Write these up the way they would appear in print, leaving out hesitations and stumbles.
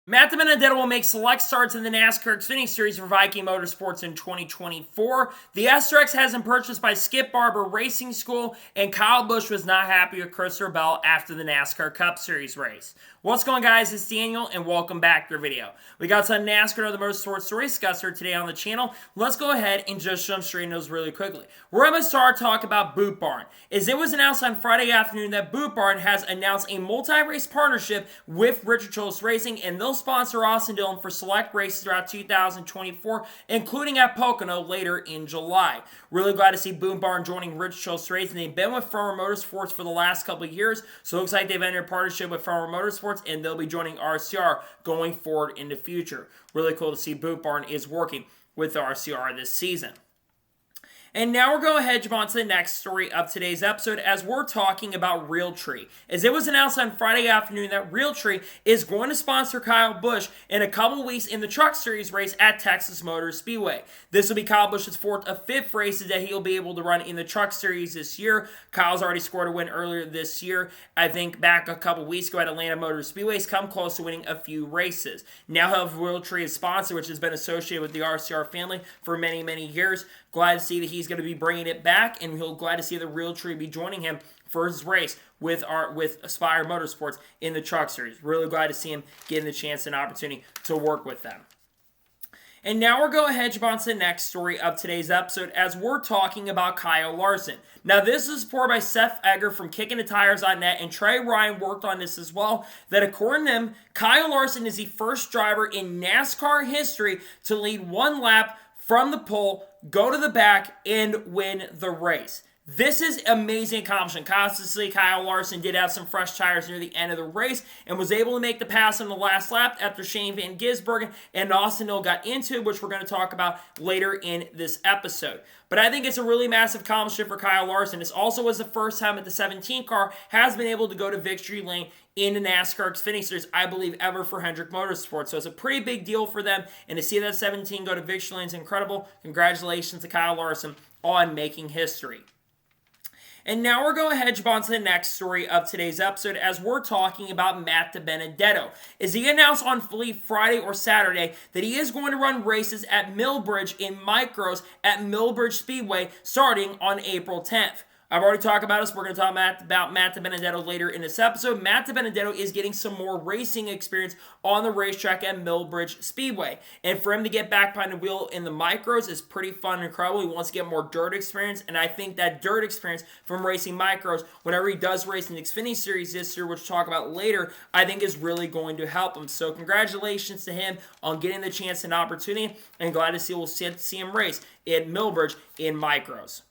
Matt DiBenedetto will make select starts in the NASCAR Xfinity Series for Viking Motorsports in 2024. The SRX has been purchased by Skip Barber Racing School, and Kyle Busch was not happy with Christopher Bell after the NASCAR Cup Series race. What's going on, guys? It's Daniel, and welcome back to the video. We got some NASCAR and other motorsports to discuss here today on the channel. Let's go ahead and just jump straight into those really quickly. We're going to start talking about Boot Barn, as it was announced on Friday afternoon that Boot Barn has announced a multi-race partnership with Richard Childress Racing, and they'll sponsor Austin Dillon for select races throughout 2024, including at Pocono later in July. Really glad to see Boot Barn joining Richard Childress Racing. They've been with Farmer Motorsports for the last couple of years, so it looks like they've entered a partnership with Farmer Motorsports, and they'll be joining RCR going forward in the future. Really cool to see Boot Barn is working with RCR this season. And now we're going ahead and jump on to the next story of today's episode, as we're talking about Realtree. As it was announced on Friday afternoon that Realtree is going to sponsor Kyle Busch in a couple weeks in the Truck Series race at Texas Motor Speedway. This will be Kyle Busch's fourth of fifth races that he'll be able to run in the Truck Series this year. Kyle's already scored a win earlier this year. I think back a couple weeks ago at Atlanta Motor Speedway. He's come close to winning a few races. Now he'll have Realtree as sponsor, which has been associated with the RCR family for many, many years. Glad to see that he's going to be bringing it back, and we'll glad to see the Realtree be joining him for his race with Aspire Motorsports in the Truck Series. Really glad to see him getting the chance and opportunity to work with them. And now we're going ahead and jump on to the next story of today's episode, as we're talking about Kyle Larson. Now, this is reported by Seth Egger from KickingTheTires.net, and Trey Ryan worked on this as well, that according to them, Kyle Larson is the first driver in NASCAR history to lead one lap from the pole, go to the back, and win the race. This is amazing accomplishment. Constantly, Kyle Larson did have some fresh tires near the end of the race and was able to make the pass on the last lap after Shane Van Gisbergen and Austin Dillon got into, which we're going to talk about later in this episode. But I think it's a really massive accomplishment for Kyle Larson. This also was the first time that the 17 car has been able to go to victory lane in the NASCAR Xfinity Series, I believe, ever for Hendrick Motorsports. So it's a pretty big deal for them, and to see that 17 go to victory lane is incredible. Congratulations to Kyle Larson on making history. And now we're going ahead and jump on to the next story of today's episode, as we're talking about Matt DiBenedetto. As he announced on Friday or Saturday that he is going to run races at Millbridge in micros at Millbridge Speedway starting on April 10th. I've already talked about this. We're going to talk about Matt DiBenedetto later in this episode. Matt DiBenedetto is getting some more racing experience on the racetrack at Millbridge Speedway. And for him to get back behind the wheel in the micros is pretty fun and incredible. He wants to get more dirt experience. And I think that dirt experience from racing micros, whenever he does race in the Xfinity Series this year, which we'll talk about later, I think is really going to help him. So congratulations to him on getting the chance and opportunity. And glad to see we'll see him race at Millbridge in micros.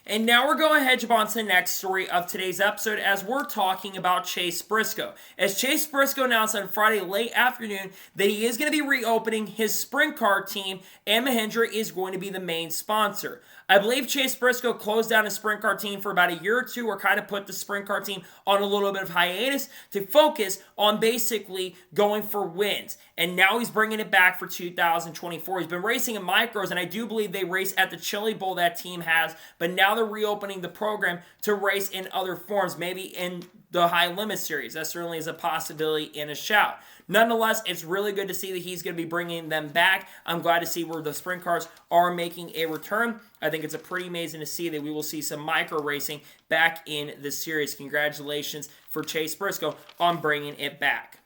And now we're going ahead and jump on to the next story of today's episode, as we're talking about Chase Briscoe. As Chase Briscoe announced on Friday late afternoon that he is going to be reopening his sprint car team, and Mahindra is going to be the main sponsor. I believe Chase Briscoe closed down his sprint car team for about a year or two, or kind of put the sprint car team on a little bit of hiatus to focus on basically going for wins. And now he's bringing it back for 2024. He's been racing in micros, and I do believe they race at the Chili Bowl that team has, but now they're reopening the program to race in other forms, maybe in the High Limit Series. That certainly is a possibility and a shout. Nonetheless, it's really good to see that he's going to be bringing them back. I'm glad to see where the sprint cars are making a return. I think it's a pretty amazing to see that we will see some micro racing back in the series. Congratulations for Chase Briscoe on bringing it back.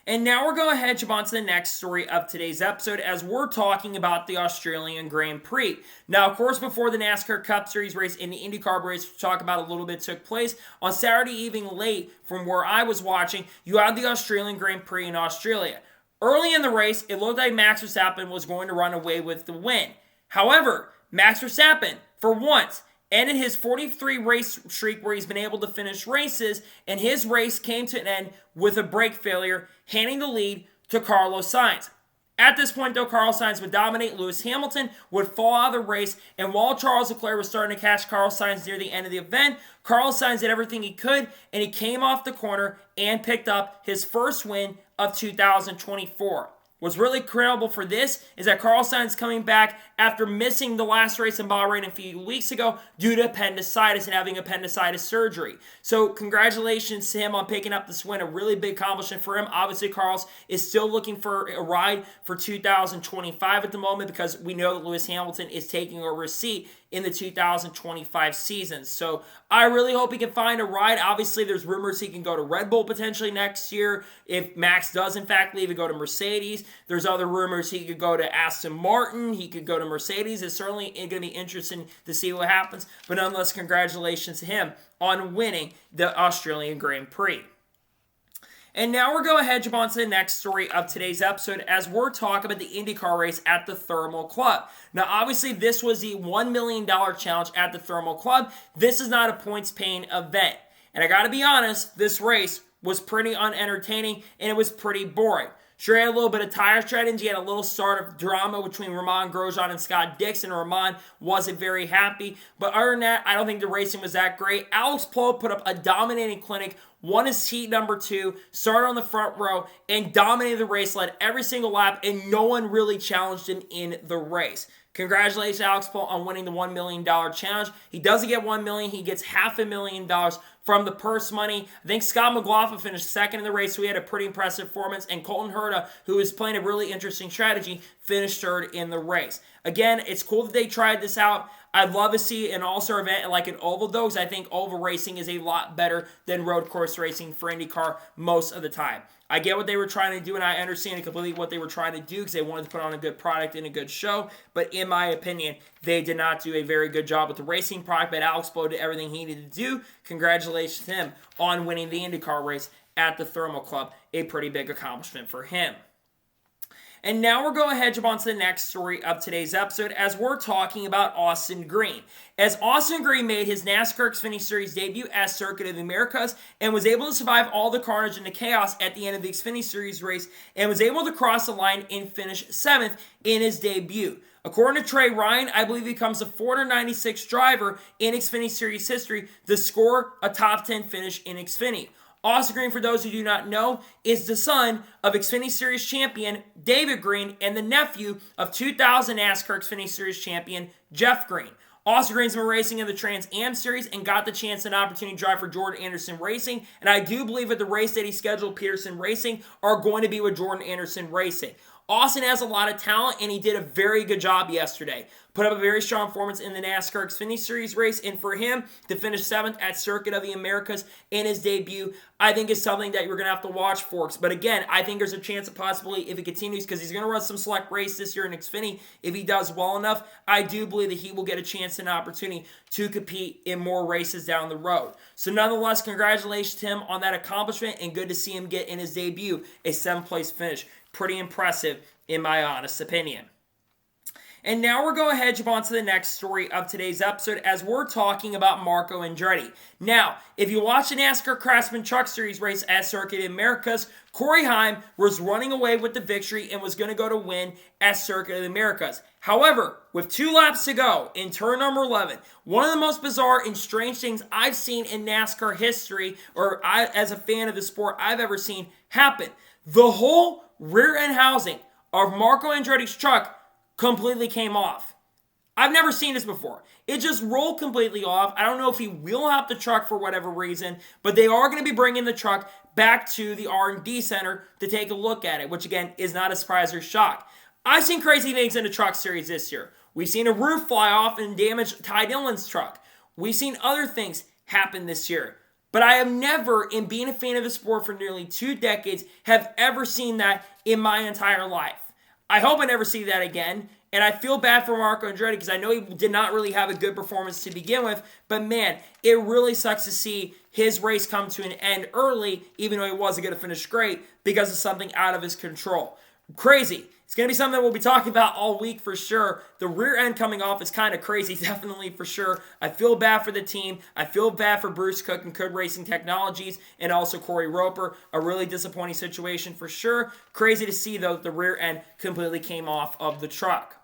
And now we're going ahead and jump on to the next story of today's episode, as we're talking about the Australian Grand Prix. Now, of course, before the NASCAR Cup Series race and the IndyCar race, which we'll talk about a little bit, took place on Saturday evening late from where I was watching, you had the Australian Grand Prix in Australia. Early in the race, it looked like Max Verstappen was going to run away with the win. However, Max Verstappen, for once, ended his 43 race streak where he's been able to finish races, and his race came to an end with a brake failure, handing the lead to Carlos Sainz. At this point, though, Carlos Sainz would dominate. Lewis Hamilton would fall out of the race, and while Charles Leclerc was starting to catch Carlos Sainz near the end of the event, Carlos Sainz did everything he could, and he came off the corner and picked up his first win of 2024. What's really credible for this is that Carlos Sainz coming back after missing the last race in Bahrain a few weeks ago due to appendicitis and having appendicitis surgery. So congratulations to him on picking up this win, a really big accomplishment for him. Obviously, Carlos is still looking for a ride for 2025 at the moment because we know that Lewis Hamilton is taking over his seat in the 2025 season. So I really hope he can find a ride. Obviously, there's rumors he can go to Red Bull potentially next year if Max does in fact leave and go to Mercedes. There's other rumors he could go to Aston Martin. He could go to Mercedes. It's certainly going to be interesting to see what happens. But nonetheless, congratulations to him on winning the Australian Grand Prix. And now we're going to jump on to the next story of today's episode as we're talking about the IndyCar race at the Thermal Club. Now, obviously, this was the $1 million challenge at the Thermal Club. This is not a points-paying event. And I got to be honest, this race was pretty unentertaining and it was pretty boring. Sure, he had a little bit of tire strategy. He had a little start of drama between Romain Grosjean and Scott Dixon. Romain wasn't very happy. But other than that, I don't think the racing was that great. Alex Palou put up a dominating clinic, won his heat number 2, started on the front row, and dominated the race, led every single lap, and no one really challenged him in the race. Congratulations, Alex Palou, on winning the $1 million challenge. He doesn't get $1 million. He gets $500,000 from the purse money. I think Scott McLaughlin finished second in the race, so he had a pretty impressive performance. And Colton Herta, who is playing a really interesting strategy, finished third in the race. Again, it's cool that they tried this out. I'd love to see an all-star event like an oval, though, because I think oval racing is a lot better than road course racing for IndyCar most of the time. I get what they were trying to do, and I understand completely what they were trying to do because they wanted to put on a good product and a good show. But in my opinion, they did not do a very good job with the racing product. But Alex Palou did everything he needed to do. Congratulations to him on winning the IndyCar race at the Thermal Club. A pretty big accomplishment for him. And now we're going to jump on to the next story of today's episode as we're talking about Austin Green. As Austin Green made his NASCAR Xfinity Series debut at Circuit of the Americas and was able to survive all the carnage and the chaos at the end of the Xfinity Series race and was able to cross the line and finish 7th in his debut. According to Trey Ryan, I believe he becomes the 496th driver in Xfinity Series history to score a top 10 finish in Xfinity. Austin Green, for those who do not know, is the son of Xfinity Series champion David Green and the nephew of 2000 NASCAR Xfinity Series champion Jeff Green. Austin Green's been racing in the Trans Am Series and got the chance and opportunity to drive for Jordan Anderson Racing. And I do believe that the race that he scheduled, Peterson Racing, are going to be with Jordan Anderson Racing. Austin has a lot of talent, and he did a very good job yesterday. Put up a very strong performance in the NASCAR Xfinity Series race, and for him to finish 7th at Circuit of the Americas in his debut, I think is something that you're going to have to watch for. But again, I think there's a chance of possibly, if he continues, because he's going to run some select race this year in Xfinity, if he does well enough, I do believe that he will get a chance and opportunity to compete in more races down the road. So nonetheless, congratulations to him on that accomplishment, and good to see him get in his debut a 7th place finish. Pretty impressive, in my honest opinion. And now we're going to jump on to the next story of today's episode as we're talking about Marco Andretti. Now, if you watch the NASCAR Craftsman Truck Series race at Circuit of the Americas, Corey Heim was running away with the victory and was going to go to win at Circuit of the Americas. However, with 2 laps to go in turn number 11, one of the most bizarre and strange things I've seen in NASCAR history, or as a fan of the sport I've ever seen happen. The whole rear end housing of Marco Andretti's truck completely came off. I've never seen this before. It just rolled completely off. I don't know if he will have the truck for whatever reason, but they are going to be bringing the truck back to the R&D center to take a look at it, which again is not a surprise or shock. I've seen crazy things in the truck series this year. We've seen a roof fly off and damage Ty Dillon's truck. We've seen other things happen this year. But I have never, in being a fan of the sport for nearly 2 decades, have ever seen that in my entire life. I hope I never see that again. And I feel bad for Marco Andretti because I know he did not really have a good performance to begin with. But man, it really sucks to see his race come to an end early, even though he wasn't going to finish great, because of something out of his control. Crazy. It's going to be something that we'll be talking about all week for sure. The rear end coming off is kind of crazy, definitely for sure. I feel bad for the team. I feel bad for Bruce Cook and Cook Racing Technologies and also Corey Roper. A really disappointing situation for sure. Crazy to see, though, the rear end completely came off of the truck.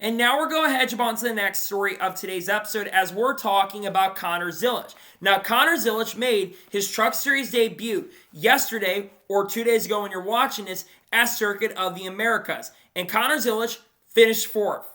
And now we're going to jump on to the next story of today's episode as we're talking about Connor Zilisch. Now, Connor Zilisch made his Truck Series debut yesterday, or 2 days ago when you're watching this, at Circuit of the Americas. And Connor Zilisch finished fourth.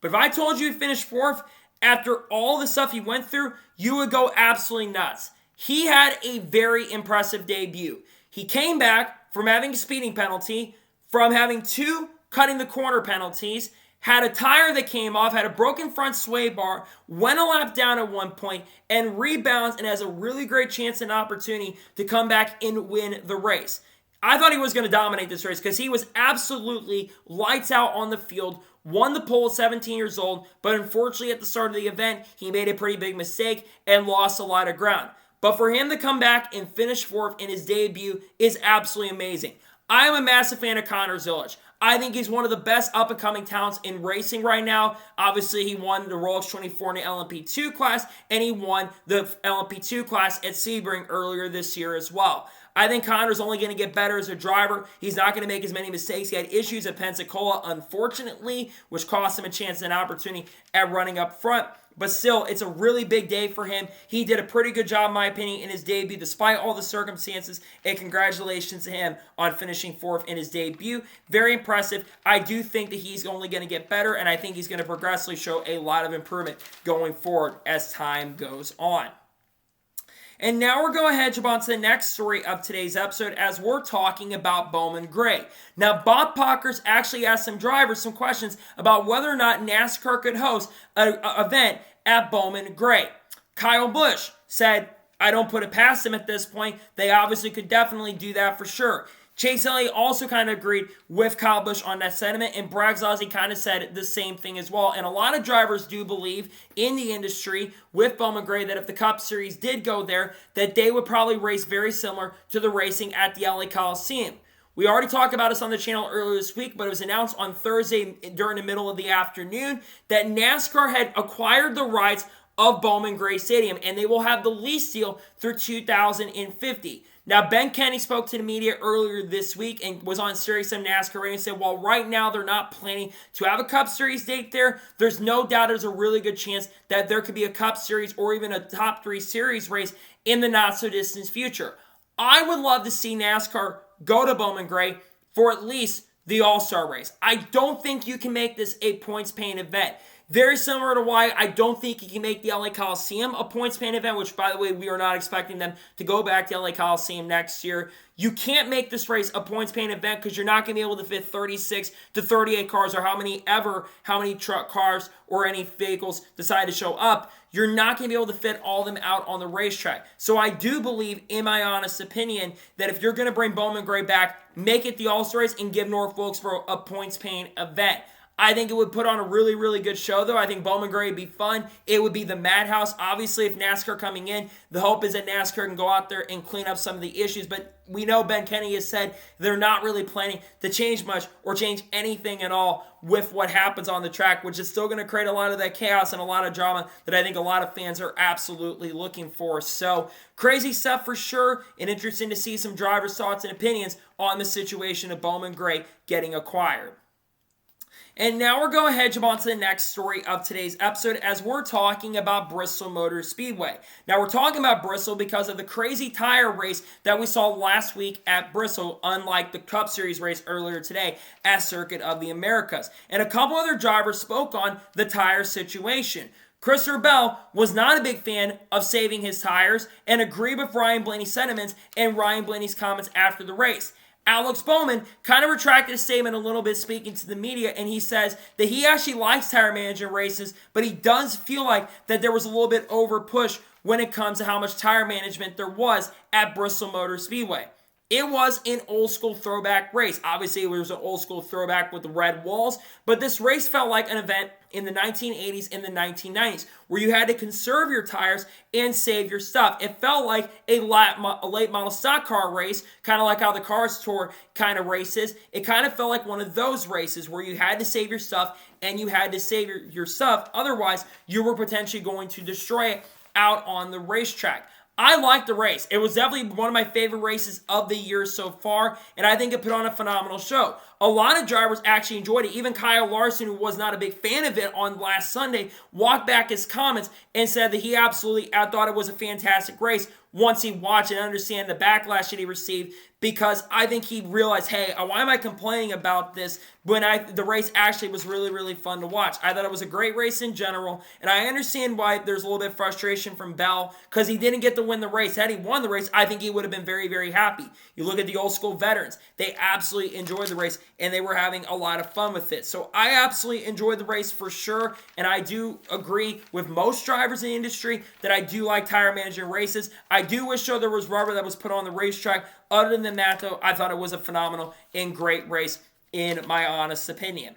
But if I told you he finished fourth, after all the stuff he went through, you would go absolutely nuts. He had a very impressive debut. He came back from having a speeding penalty, from having 2 cutting the corner penalties, had a tire that came off, had a broken front sway bar, went a lap down at one point, and rebounds and has a really great chance and opportunity to come back and win the race. I thought he was going to dominate this race because he was absolutely lights out on the field, won the pole at 17 years old, but unfortunately at the start of the event, he made a pretty big mistake and lost a lot of ground. But for him to come back and finish fourth in his debut is absolutely amazing. I am a massive fan of Connor Zilisch. I think he's one of the best up-and-coming talents in racing right now. Obviously, he won the Rolex 24 in the LMP2 class, and he won the LMP2 class at Sebring earlier this year as well. I think Connor's only going to get better as a driver. He's not going to make as many mistakes. He had issues at Pensacola, unfortunately, which cost him a chance and opportunity at running up front. But still, it's a really big day for him. He did a pretty good job, in my opinion, in his debut, despite all the circumstances. And congratulations to him on finishing fourth in his debut. Very impressive. I do think that he's only going to get better, and I think he's going to progressively show a lot of improvement going forward as time goes on. And now we're going to jump on to the next story of today's episode as we're talking about Bowman Gray. Now, Bob Pockers actually asked some drivers some questions about whether or not NASCAR could host an event at Bowman Gray. Kyle Busch said, I don't put it past him at this point. They obviously could definitely do that for sure. Chase Elliott also kind of agreed with Kyle Busch on that sentiment, and Brad Zozzi kind of said the same thing as well. And a lot of drivers do believe in the industry with Bowman Gray that if the Cup Series did go there, that they would probably race very similar to the racing at the LA Coliseum. We already talked about this on the channel earlier this week, but it was announced on Thursday during the middle of the afternoon that NASCAR had acquired the rights of Bowman Gray Stadium, and they will have the lease deal through 2050. Now, Ben Kennedy spoke to the media earlier this week and was on SiriusXM NASCAR Radio and said, while right now they're not planning to have a Cup Series date there, there's no doubt there's a really good chance that there could be a Cup Series or even a Top 3 Series race in the not-so-distant future. I would love to see NASCAR go to Bowman Gray for at least the All-Star race. I don't think you can make this a points-paying event. Very similar to why I don't think you can make the LA Coliseum a points-paying event, which, by the way, we are not expecting them to go back to LA Coliseum next year. You can't make this race a points-paying event because you're not going to be able to fit 36 to 38 cars or how many truck cars or any vehicles decide to show up. You're not going to be able to fit all of them out on the racetrack. So I do believe, in my honest opinion, that if you're going to bring Bowman Gray back, make it the All-Star race and give North Wilkesboro a points-paying event. I think it would put on a really, really good show, though. I think Bowman Gray would be fun. It would be the madhouse. Obviously, if NASCAR coming in, the hope is that NASCAR can go out there and clean up some of the issues. But we know Ben Kennedy has said they're not really planning to change much or change anything at all with what happens on the track, which is still going to create a lot of that chaos and a lot of drama that I think a lot of fans are absolutely looking for. So, crazy stuff for sure, and interesting to see some drivers' thoughts and opinions on the situation of Bowman Gray getting acquired. And now we're going to jump on to the next story of today's episode as we're talking about Bristol Motor Speedway. Now we're talking about Bristol because of the crazy tire race that we saw last week at Bristol, unlike the Cup Series race earlier today at Circuit of the Americas. And a couple other drivers spoke on the tire situation. Christopher Bell was not a big fan of saving his tires and agreed with Ryan Blaney's sentiments and Ryan Blaney's comments after the race. Alex Bowman kind of retracted his statement a little bit speaking to the media, and he says that he actually likes tire management races, but he does feel like that there was a little bit over push when it comes to how much tire management there was at Bristol Motor Speedway. It was an old school throwback race. Obviously, it was an old school throwback with the red walls, but this race felt like an event in the 1980s and the 1990s where you had to conserve your tires and save your stuff. It felt like a late model stock car race, kind of like how the Cars Tour kind of races. It kind of felt like one of those races where you had to save your stuff and you had to save your stuff. Otherwise, you were potentially going to destroy it out on the racetrack. I liked the race. It was definitely one of my favorite races of the year so far, and I think it put on a phenomenal show. A lot of drivers actually enjoyed it. Even Kyle Larson, who was not a big fan of it on last Sunday, walked back his comments and said that he absolutely thought it was a fantastic race once he watched and understand the backlash that he received, because I think he realized, hey, why am I complaining about this when the race actually was really, really fun to watch. I thought it was a great race in general, and I understand why there's a little bit of frustration from Bell because he didn't get to win the race. Had he won the race, I think he would have been very, very happy. You look at the old school veterans, they absolutely enjoyed the race, and they were having a lot of fun with it. So I absolutely enjoyed the race for sure, and I do agree with most drivers in the industry that I do like tire management races. I do wish though there was rubber that was put on the racetrack. Other than that, though, I thought it was a phenomenal and great race, in my honest opinion.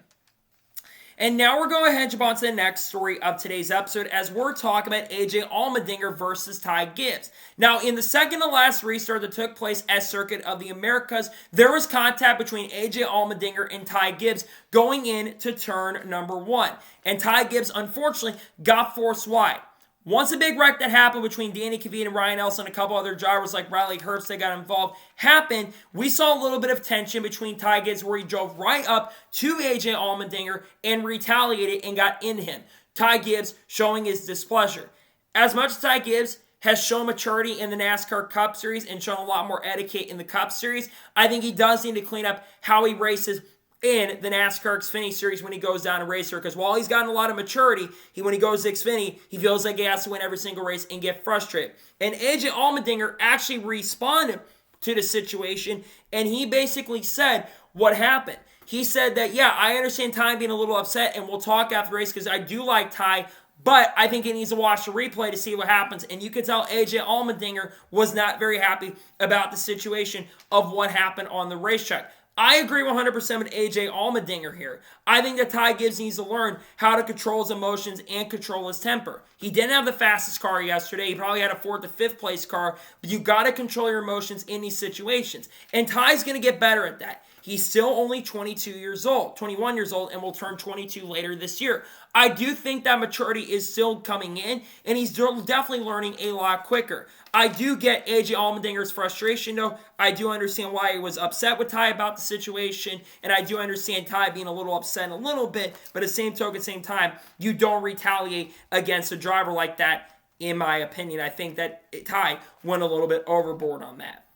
And now we're going ahead and jump on to the next story of today's episode as we're talking about AJ Allmendinger versus Ty Gibbs. Now, in the second to last restart that took place at Circuit of the Americas, there was contact between AJ Allmendinger and Ty Gibbs going into turn number 1. And Ty Gibbs, unfortunately, got forced wide. Once a big wreck that happened between Danny Kvyat and Ryan Elson and a couple other drivers like Riley Herbst that got involved happened, we saw a little bit of tension between Ty Gibbs where he drove right up to AJ Allmendinger and retaliated and got in him. Ty Gibbs showing his displeasure. As much as Ty Gibbs has shown maturity in the NASCAR Cup Series and shown a lot more etiquette in the Cup Series, I think he does need to clean up how he races in the NASCAR Xfinity Series when he goes down to racer, because while he's gotten a lot of maturity, when he goes to Xfinity, he feels like he has to win every single race and get frustrated. And AJ Allmendinger actually responded to the situation, and he basically said what happened. He said that, yeah, I understand Ty being a little upset, and we'll talk after the race because I do like Ty, but I think he needs to watch the replay to see what happens. And you could tell AJ Allmendinger was not very happy about the situation of what happened on the racetrack. I agree 100% with AJ Allmendinger here. I think that Ty Gibbs needs to learn how to control his emotions and control his temper. He didn't have the fastest car yesterday. He probably had a 4th to 5th place car. But you got to control your emotions in these situations. And Ty's going to get better at that. He's still only 21 years old, and will turn 22 later this year. I do think that maturity is still coming in, and he's definitely learning a lot quicker. I do get AJ Allmendinger's frustration, though. I do understand why he was upset with Ty about the situation, and I do understand Ty being a little upset a little bit, but at the same token, at the same time, you don't retaliate against a driver like that, in my opinion. I think that Ty went a little bit overboard on that.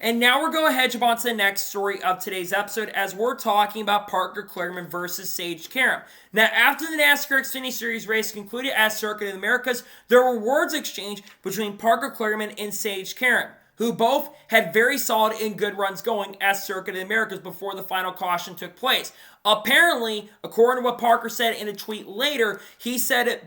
And now we're going ahead and jump on to the next story of today's episode as we're talking about Parker Kligerman versus Sage Karam. Now, after the NASCAR Xfinity Series race concluded at Circuit of the Americas, there were words exchanged between Parker Kligerman and Sage Karam, who both had very solid and good runs going at Circuit of the Americas before the final caution took place. Apparently, according to what Parker said in a tweet later,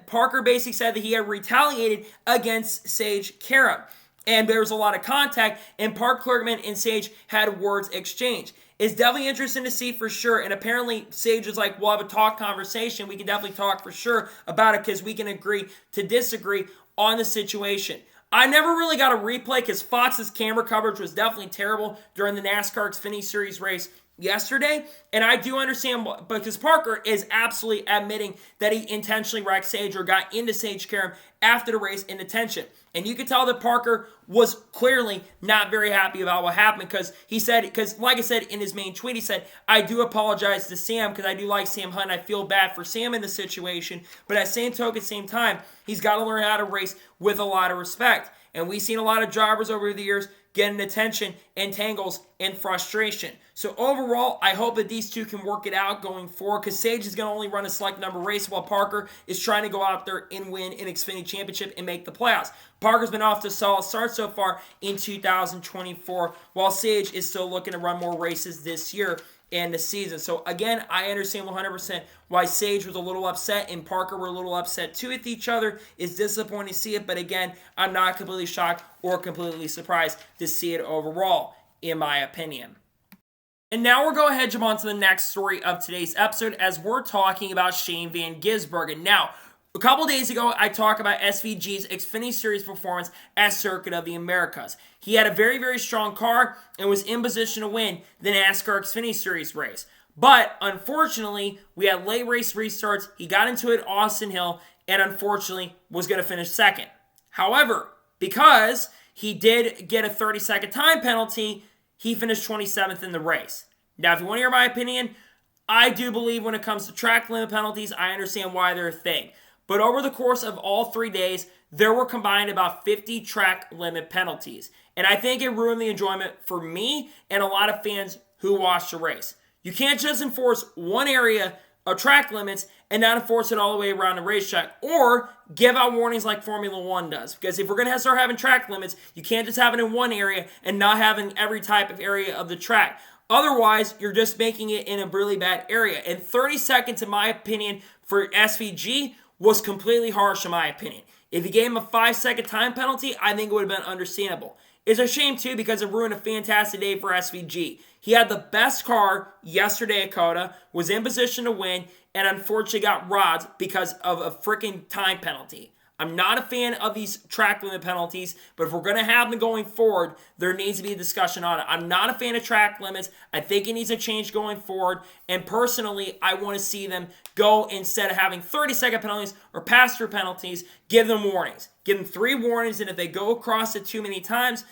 Parker basically said that he had retaliated against Sage Karam. And there was a lot of contact, and Parker Kligerman and Sage had words exchanged. It's definitely interesting to see for sure, and apparently Sage was like, we'll have a talk conversation. We can definitely talk for sure about it because we can agree to disagree on the situation. I never really got a replay because Fox's camera coverage was definitely terrible during the NASCAR Xfinity Series race yesterday, and I do understand because Parker is absolutely admitting that he intentionally wrecked Sage or got into Sage Karam after the race in detention. And you could tell that Parker was clearly not very happy about what happened because like I said in his main tweet, he said, I do apologize to Sam because I do like Sam Hunt. I feel bad for Sam in the situation. But at the same token, same time, he's got to learn how to race with a lot of respect. And we've seen a lot of drivers over the years getting attention and tangles and frustration. So overall, I hope that these two can work it out going forward because Sage is going to only run a select number race while Parker is trying to go out there and win an Xfinity Championship and make the playoffs. Parker's been off to a solid start so far in 2024 while Sage is still looking to run more races this year and the season. So again, I understand 100% why Sage was a little upset and Parker were a little upset too with each other. It's disappointing to see it, but again, I'm not completely shocked or completely surprised to see it overall, in my opinion. And now we're going ahead and jump on to the next story of today's episode as we're talking about Shane Van Gisbergen. Now, a couple days ago, I talked about SVG's Xfinity Series performance at Circuit of the Americas. He had a very, very strong car and was in position to win the NASCAR Xfinity Series race. But, unfortunately, we had late race restarts. He got into it at Austin Hill and, unfortunately, was going to finish second. However, because he did get a 30-second time penalty. He finished 27th in the race. Now, if you want to hear my opinion, I do believe when it comes to track limit penalties, I understand why they're a thing. But over the course of all 3 days, there were combined about 50 track limit penalties. And I think it ruined the enjoyment for me and a lot of fans who watched the race. You can't just enforce one area of track limits and not enforce it all the way around the racetrack, or give out warnings like Formula One does. Because if we're going to start having track limits, you can't just have it in one area and not having every type of area of the track. Otherwise, you're just making it in a really bad area. And 30 seconds, in my opinion, for SVG was completely harsh in my opinion. If you gave him a 5-second time penalty, I think it would have been understandable. It's a shame, too, because it ruined a fantastic day for SVG. He had the best car yesterday at COTA, was in position to win, and unfortunately got robbed because of a freaking time penalty. I'm not a fan of these track limit penalties, but if we're going to have them going forward, there needs to be a discussion on it. I'm not a fan of track limits. I think it needs a change going forward, and personally, I want to see them go, instead of having 30-second penalties or pass-through penalties, give them warnings. Give them 3 warnings, and if they go across it too many times,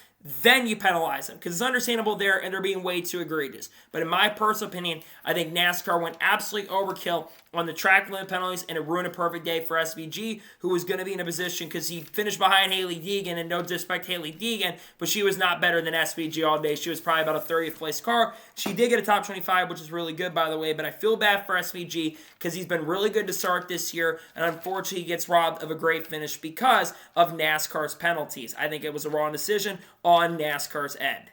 then you penalize them, because it's understandable there and they're being way too egregious. But in my personal opinion, I think NASCAR went absolutely overkill on the track limit penalties, and it ruined a perfect day for SVG, who was going to be in a position, because he finished behind Hailie Deegan, and no disrespect to Hailie Deegan, but she was not better than SVG all day. She was probably about a 30th place car. She did get a top 25, which is really good, by the way, but I feel bad for SVG because he's been really good to start this year, and unfortunately he gets robbed of a great finish because of NASCAR's penalties. I think it was a wrong decision on NASCAR's end.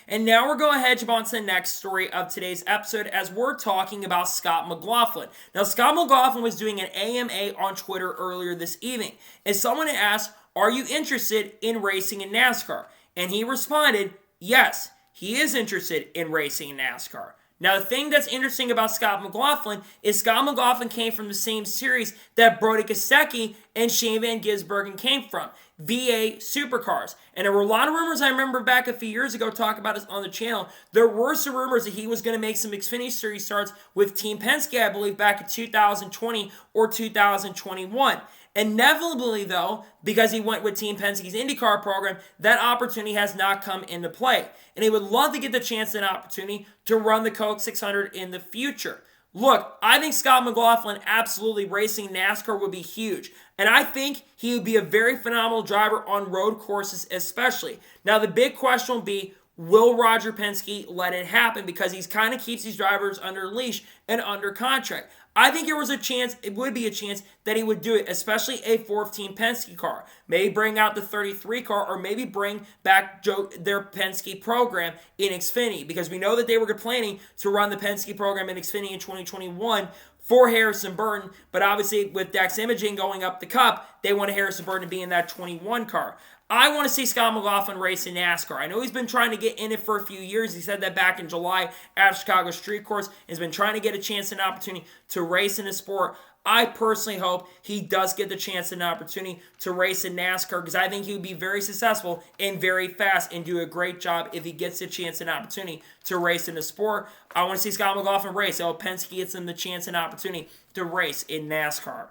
And now we're going to jump on to the next story of today's episode, as we're talking about Scott McLaughlin. Now, Scott McLaughlin was doing an AMA on Twitter earlier this evening, and someone asked, "Are you interested in racing in NASCAR?" And he responded, yes, he is interested in racing in NASCAR. Now, the thing that's interesting about Scott McLaughlin is Scott McLaughlin came from the same series that Brody Kostecki and Shane Van Gisbergen came from, VA Supercars. And there were a lot of rumors, I remember back a few years ago, talking about this on the channel. There were some rumors that he was going to make some Xfinity Series starts with Team Penske, I believe, back in 2020 or 2021. Inevitably, though, because he went with Team Penske's IndyCar program, that opportunity has not come into play. And he would love to get the chance and opportunity to run the Coke 600 in the future. Look, I think Scott McLaughlin absolutely racing NASCAR would be huge. And I think he would be a very phenomenal driver on road courses especially. Now, the big question will be, will Roger Penske let it happen? Because he kind of keeps these drivers under leash and under contract. I think there was a chance, it would be a chance that he would do it, especially a 4th Team Penske car. Maybe bring out the 33 car, or maybe bring back their Penske program in Xfinity, because we know that they were planning to run the Penske program in Xfinity in 2021 for Harrison Burton, but obviously with Dex Imaging going up the Cup, they wanted Harrison Burton to be in that 21 car. I want to see Scott McLaughlin race in NASCAR. I know he's been trying to get in it for a few years. He said that back in July at Chicago Street Course. He's been trying to get a chance and opportunity to race in the sport. I personally hope he does get the chance and opportunity to race in NASCAR, because I think he would be very successful and very fast and do a great job if he gets the chance and opportunity to race in the sport. I want to see Scott McLaughlin race. I hope Penske gets him the chance and opportunity to race in NASCAR.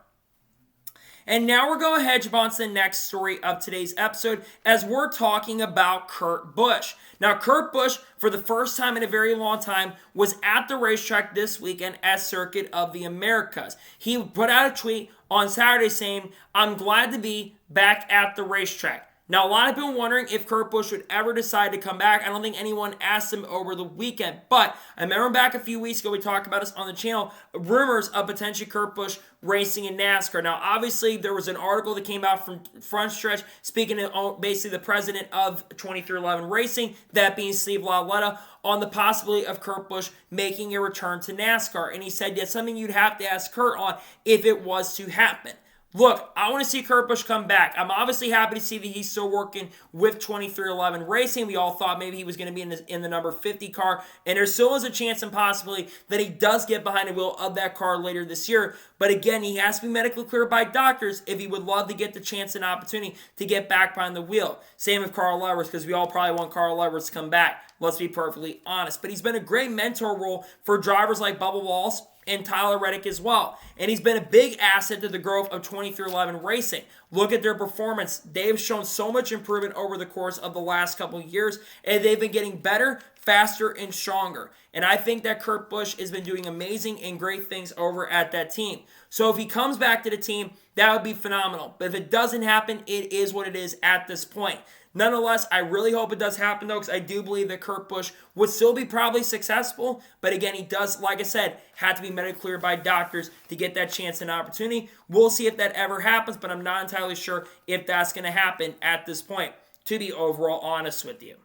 And now we're going to jump on to the next story of today's episode, as we're talking about Kurt Busch. Now, Kurt Busch, for the first time in a very long time, was at the racetrack this weekend at Circuit of the Americas. He put out a tweet on Saturday saying, "I'm glad to be back at the racetrack." Now, a lot of people wondering if Kurt Busch would ever decide to come back. I don't think anyone asked him over the weekend. But I remember back a few weeks ago, we talked about this on the channel, rumors of potentially Kurt Busch racing in NASCAR. Now, obviously, there was an article that came out from Front Stretch speaking to basically the president of 2311 Racing, that being Steve LaLetta, on the possibility of Kurt Busch making a return to NASCAR. And he said that's something you'd have to ask Kurt on if it was to happen. Look, I want to see Kurt Busch come back. I'm obviously happy to see that he's still working with 2311 Racing. We all thought maybe he was going to be in the number 50 car, and there still is a chance and possibility that he does get behind the wheel of that car later this year. But again, he has to be medically cleared by doctors if he would love to get the chance and opportunity to get back behind the wheel. Same with Carl Edwards, because we all probably want Carl Edwards to come back. let's be perfectly honest. But he's been a great mentor role for drivers like Bubba Wallace and Tyler Reddick as well. And he's been a big asset to the growth of 2311 Racing. Look at their performance. They've shown so much improvement over the course of the last couple of years, and they've been getting better, faster, and stronger. And I think that Kurt Busch has been doing amazing and great things over at that team. So if he comes back to the team, that would be phenomenal. But if it doesn't happen, it is what it is at this point. Nonetheless, I really hope it does happen, though, because I do believe that Kurt Busch would still be probably successful. But again, he does, like I said, have to be medically cleared by doctors to get that chance and opportunity. We'll see if that ever happens, but I'm not entirely sure if that's going to happen at this point, to be overall honest with you.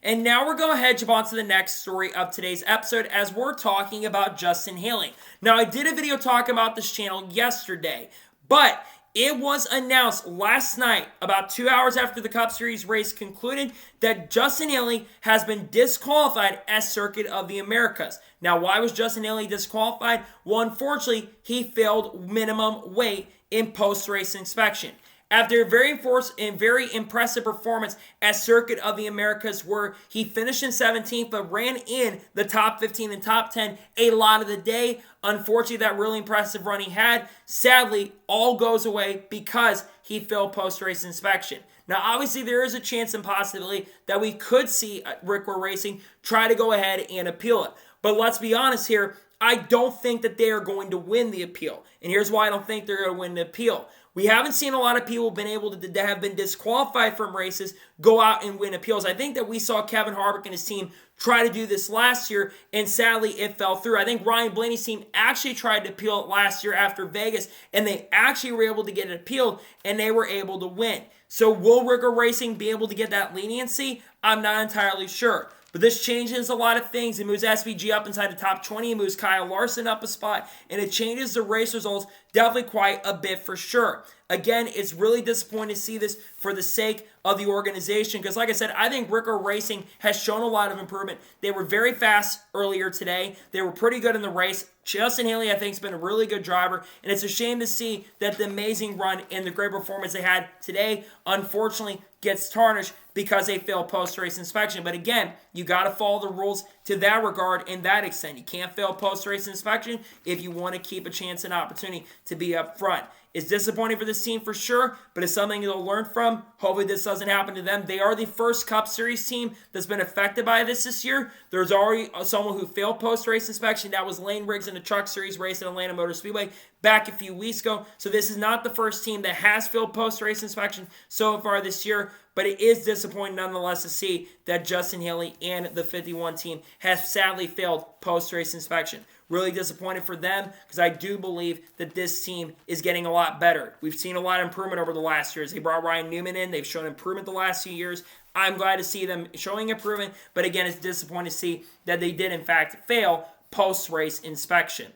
And now we're going to jump on to the next story of today's episode as we're talking about Justin Haley. Now, I did a video talking about this channel yesterday, but it was announced last night, about 2 hours after the Cup Series race concluded, that Justin Haley has been disqualified as Circuit of the Americas. Now, why was Justin Haley disqualified? Well, unfortunately, he failed minimum weight in post-race inspection. After a very impressive performance at Circuit of the Americas, where he finished in 17th but ran in the top 15 and top 10 a lot of the day, unfortunately, that really impressive run he had, sadly, all goes away because he failed post-race inspection. Now, obviously, there is a chance and possibility that we could see RCR Racing try to go ahead and appeal it. But let's be honest here, I don't think that they are going to win the appeal. And here's why I don't think they're going to win the appeal. We haven't seen a lot of people been able to have been disqualified from races go out and win appeals. I think that we saw Kevin Harvick and his team try to do this last year, and sadly it fell through. I think Ryan Blaney's team actually tried to appeal it last year after Vegas, and they actually were able to get it appealed, and they were able to win. So will RCR Racing be able to get that leniency? I'm not entirely sure. But this changes a lot of things. It moves SVG up inside the top 20. It moves Kyle Larson up a spot. And it changes the race results definitely quite a bit for sure. Again, it's really disappointing to see this for the sake of the organization. Because like I said, I think RCR Racing has shown a lot of improvement. They were very fast earlier today. They were pretty good in the race. Justin Haley, I think, has been a really good driver. And it's a shame to see that the amazing run and the great performance they had today, unfortunately, gets tarnished because they failed post-race inspection. But again, you got to follow the rules to that regard and that extent. You can't fail post-race inspection if you want to keep a chance and opportunity to be up front. It's disappointing for this team for sure, but it's something they'll learn from. Hopefully this doesn't happen to them. They are the first Cup Series team that's been affected by this year. There's already someone who failed post-race inspection. That was Lane Riggs in the Truck Series race at Atlanta Motor Speedway back a few weeks ago. So this is not the first team that has failed post-race inspection so far this year, but it is disappointing nonetheless to see that Justin Haley and the 51 team have sadly failed post-race inspection. Really disappointed for them because I do believe that this team is getting a lot better. We've seen a lot of improvement over the last years. They brought Ryan Newman in. They've shown improvement the last few years. I'm glad to see them showing improvement, but again, it's disappointing to see that they did in fact fail post-race inspection.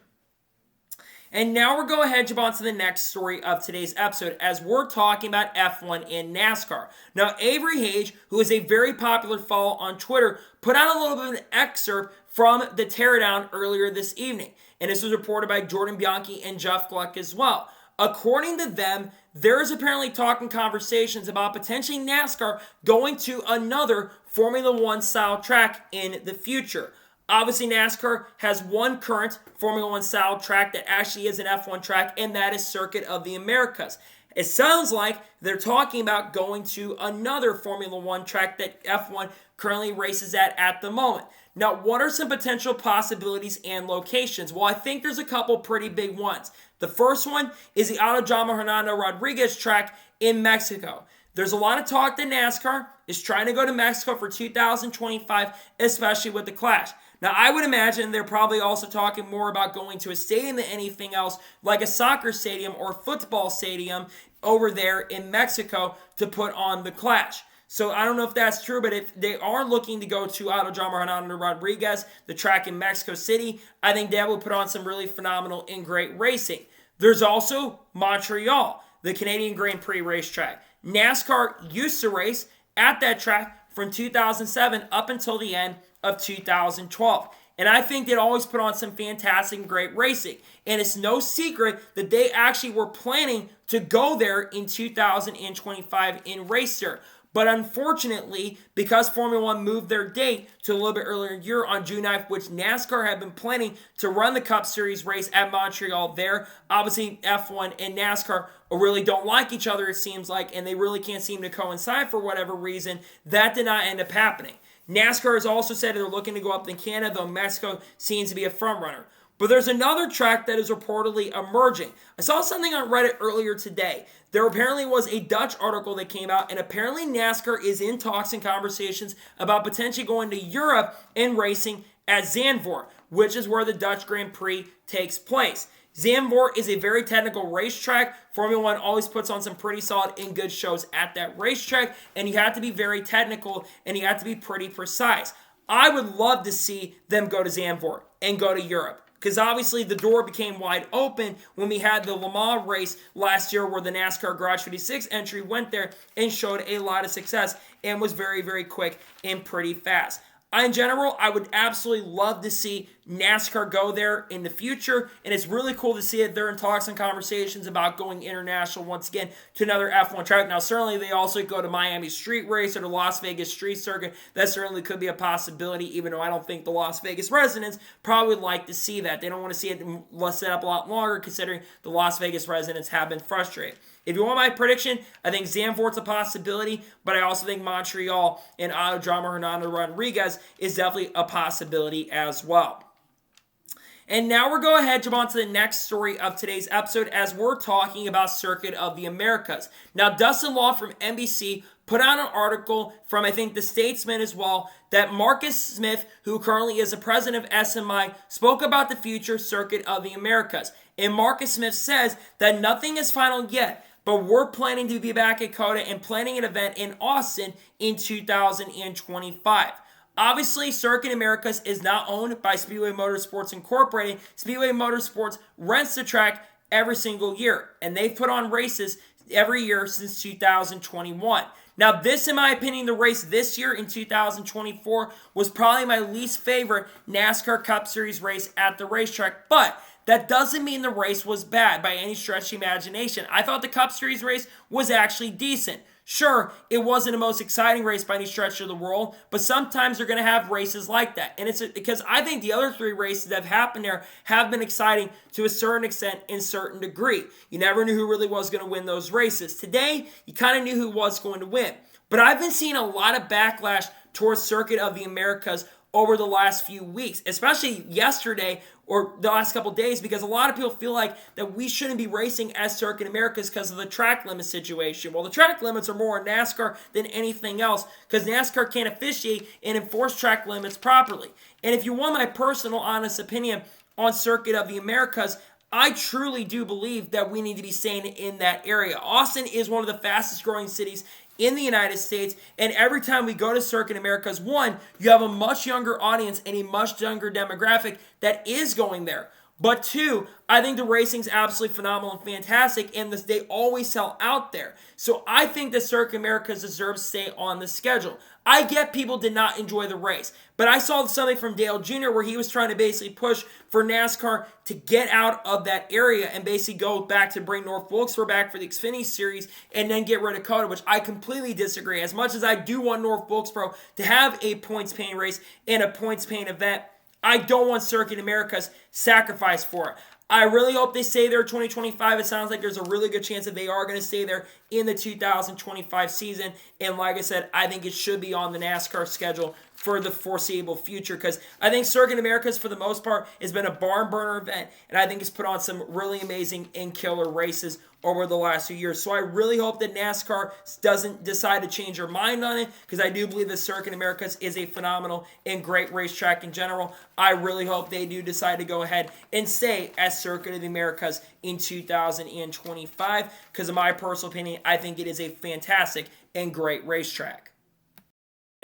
And now we're going to jump on to the next story of today's episode as we're talking about F1 and NASCAR. Now, Avery Hage, who is a very popular follow on Twitter, put out a little bit of an excerpt from the teardown earlier this evening. And this was reported by Jordan Bianchi and Jeff Gluck as well. According to them, there is apparently talking conversations about potentially NASCAR going to another Formula One style track in the future. Obviously, NASCAR has one current Formula One style track that actually is an F1 track, and that is Circuit of the Americas. It sounds like they're talking about going to another Formula One track that F1 currently races at the moment. Now, what are some potential possibilities and locations? Well, I think there's a couple pretty big ones. The first one is the Autodromo Hernando Rodriguez track in Mexico. There's a lot of talk that NASCAR is trying to go to Mexico for 2025, especially with the Clash. Now, I would imagine they're probably also talking more about going to a stadium than anything else, like a soccer stadium or football stadium over there in Mexico to put on the Clash. So I don't know if that's true, but if they are looking to go to Autodromo Hernando Rodriguez, the track in Mexico City, I think that would put on some really phenomenal and great racing. There's also Montreal, the Canadian Grand Prix racetrack. NASCAR used to race at that track from 2007 up until the end of 2012. And I think they'd always put on some fantastic and great racing. And it's no secret that they actually were planning to go there in 2025 and race there. But unfortunately, because Formula One moved their date to a little bit earlier in the year on June 9th, which NASCAR had been planning to run the Cup Series race at Montreal there. Obviously, F1 and NASCAR really don't like each other, it seems like, and they really can't seem to coincide for whatever reason. That did not end up happening. NASCAR has also said they're looking to go up in Canada, though Mexico seems to be a front runner. But there's another track that is reportedly emerging. I saw something on Reddit earlier today. There apparently was a Dutch article that came out, and apparently NASCAR is in talks and conversations about potentially going to Europe and racing at Zandvoort, which is where the Dutch Grand Prix takes place. Zandvoort is a very technical racetrack. Formula One always puts on some pretty solid and good shows at that racetrack, and you have to be very technical, and you have to be pretty precise. I would love to see them go to Zandvoort and go to Europe, because obviously the door became wide open when we had the Le Mans race last year, where the NASCAR Garage 56 entry went there and showed a lot of success and was very, very quick and pretty fast. In general, I would absolutely love to see NASCAR go there in the future, and it's really cool to see it. They're in talks and conversations about going international once again to another F1 track. Now, certainly they also go to Miami Street Race or the Las Vegas Street Circuit. That certainly could be a possibility, even though I don't think the Las Vegas residents probably would like to see that. They don't want to see it set up a lot longer, considering the Las Vegas residents have been frustrated. If you want my prediction, I think Zandvoort's a possibility, but I also think Montreal and Autodromo Hernando Rodriguez is definitely a possibility as well. And now we're going ahead to jump on to the next story of today's episode, as we're talking about Circuit of the Americas. Now, Dustin Law from NBC put out an article from, I think, The Statesman as well, that Marcus Smith, who currently is the president of SMI, spoke about the future Circuit of the Americas. And Marcus Smith says that nothing is final yet, but we're planning to be back at COTA and planning an event in Austin in 2025. Obviously, Circuit Americas is not owned by Speedway Motorsports Incorporated. Speedway Motorsports rents the track every single year, and they've put on races every year since 2021. Now, this, in my opinion, the race this year in 2024 was probably my least favorite NASCAR Cup Series race at the racetrack, but that doesn't mean the race was bad by any stretch of the imagination. I thought the Cup Series race was actually decent. Sure, it wasn't the most exciting race by any stretch of the world, but sometimes you're going to have races like that. And it's because I think the other three races that have happened there have been exciting to a certain extent in certain degree. You never knew who really was going to win those races. Today, you kind of knew who was going to win. But I've been seeing a lot of backlash towards Circuit of the Americas over the last few weeks, especially yesterday or the last couple days, because a lot of people feel like that we shouldn't be racing as Circuit Americas because of the track limit situation. Well, the track limits are more in NASCAR than anything else, because NASCAR can't officiate and enforce track limits properly. And if you want my personal honest opinion on Circuit of the Americas, I truly do believe that we need to be staying in that area. Austin is one of the fastest growing cities in the United States, and every time we go to Circuit Americas, one, you have a much younger audience and a much younger demographic that is going there. But two, I think the racing's absolutely phenomenal and fantastic, and they always sell out there. So I think that Circuit Americas deserves to stay on the schedule. I get people did not enjoy the race, but I saw something from Dale Jr. where he was trying to basically push for NASCAR to get out of that area and basically go back to bring North Wilkesboro back for the Xfinity Series and then get rid of COTA, which I completely disagree. As much as I do want North Wilkesboro to have a points-paying race and a points-paying event, I don't want Circuit Americas sacrificed for it. I really hope they stay there 2025. It sounds like there's a really good chance that they are going to stay there in the 2025 season. And like I said, I think it should be on the NASCAR schedule for the foreseeable future, because I think Circuit Americas, for the most part, has been a barn burner event, and I think it's put on some really amazing and killer races over the last few years. So I really hope that NASCAR doesn't decide to change their mind on it, because I do believe that Circuit Americas is a phenomenal and great racetrack in general. I really hope they do decide to go ahead and stay at Circuit of the Americas in 2025, because in my personal opinion, I think it is a fantastic and great racetrack.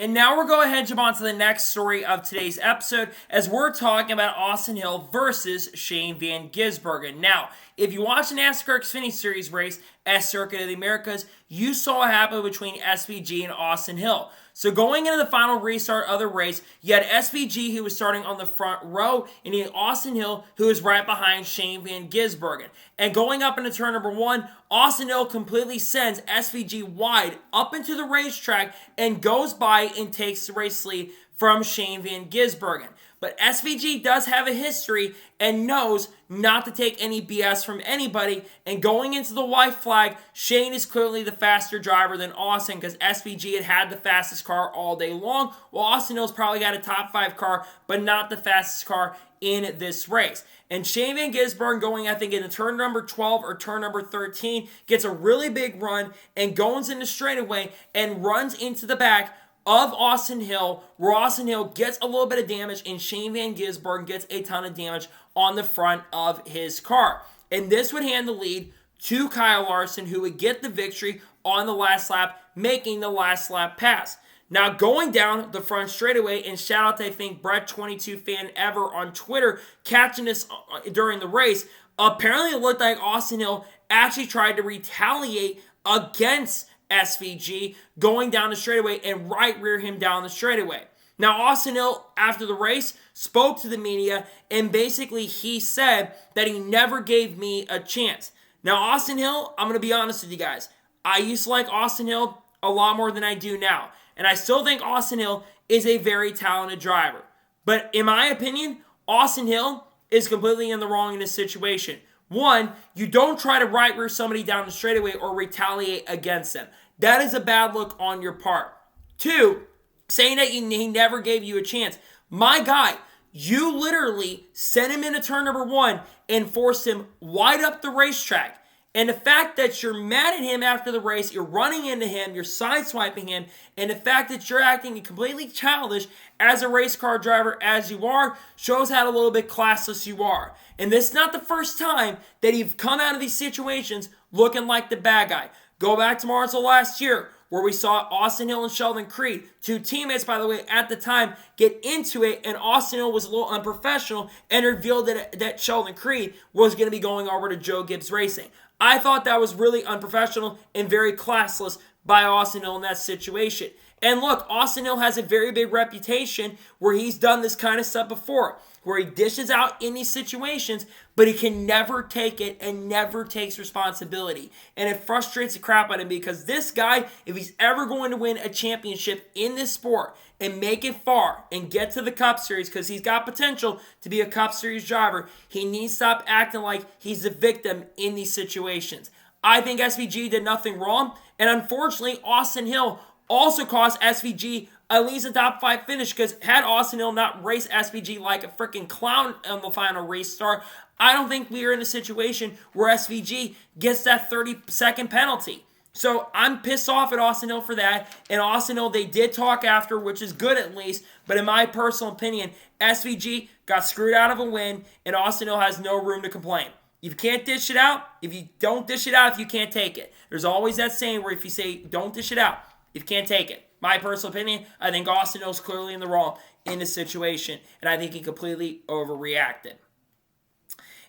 And now we're going ahead and jump on to the next story of today's episode, as we're talking about Austin Hill versus Shane Van Gisbergen. Now, if you watch the NASCAR Xfinity Series race at Circuit of the Americas, you saw what happened between SVG and Austin Hill. So going into the final restart of the race, you had SVG who was starting on the front row, and you had Austin Hill who was right behind Shane Van Gisbergen. And going up into turn number 1, Austin Hill completely sends SVG wide up into the racetrack and goes by and takes the race lead from Shane Van Gisbergen. But SVG does have a history and knows not to take any BS from anybody. And going into the white flag, Shane is clearly the faster driver than Austin because SVG had the fastest car all day long, while Austin Hill's probably got a top 5 car, but not the fastest car in this race. And Shane Van Gisbergen going, I think, into turn number 12 or turn number 13, gets a really big run and goes into straightaway and runs into the back of Austin Hill, where Austin Hill gets a little bit of damage and Shane Van Gisbergen gets a ton of damage on the front of his car. And this would hand the lead to Kyle Larson, who would get the victory on the last lap, making the last lap pass. Now going down the front straightaway, and shout out to, I think, Brett22 fan ever on Twitter catching this during the race, apparently it looked like Austin Hill actually tried to retaliate against SVG going down the straightaway and right rear him down the straightaway. Now, Austin Hill, after the race, spoke to the media, and basically he said that he never gave me a chance. Now, Austin Hill, I'm going to be honest with you guys. I used to like Austin Hill a lot more than I do now. And I still think Austin Hill is a very talented driver. But in my opinion, Austin Hill is completely in the wrong in this situation. One, you don't try to right rear somebody down the straightaway or retaliate against them. That is a bad look on your part. Two, saying that he never gave you a chance. My guy, you literally sent him into turn number 1 and forced him wide up the racetrack. And the fact that you're mad at him after the race, you're running into him, you're sideswiping him, and the fact that you're acting completely childish as a race car driver as you are, shows how a little bit classless you are. And this is not the first time that you've come out of these situations looking like the bad guy. Go back to March of last year, where we saw Austin Hill and Sheldon Creed, 2 teammates, by the way, at the time, get into it, and Austin Hill was a little unprofessional and revealed that Sheldon Creed was going to be going over to Joe Gibbs Racing. I thought that was really unprofessional and very classless by Austin Hill in that situation. And look, Austin Hill has a very big reputation where he's done this kind of stuff before, where he dishes out in these situations, but he can never take it and never takes responsibility. And it frustrates the crap out of him because this guy, if he's ever going to win a championship in this sport and make it far and get to the Cup Series, because he's got potential to be a Cup Series driver, he needs to stop acting like he's the victim in these situations. I think SVG did nothing wrong, and unfortunately, Austin Hill also cost SVG at least a top 5 finish, because had Austin Hill not raced SVG like a freaking clown on the final restart, I don't think we are in a situation where SVG gets that 30-second penalty. So I'm pissed off at Austin Hill for that. And Austin Hill, they did talk after, which is good at least. But in my personal opinion, SVG got screwed out of a win, and Austin Hill has no room to complain. If you can't dish it out, if you don't dish it out, if you can't take it. There's always that saying where if you say don't dish it out, if you can't take it. My personal opinion, I think Austin Hill's clearly in the wrong in this situation, and I think he completely overreacted.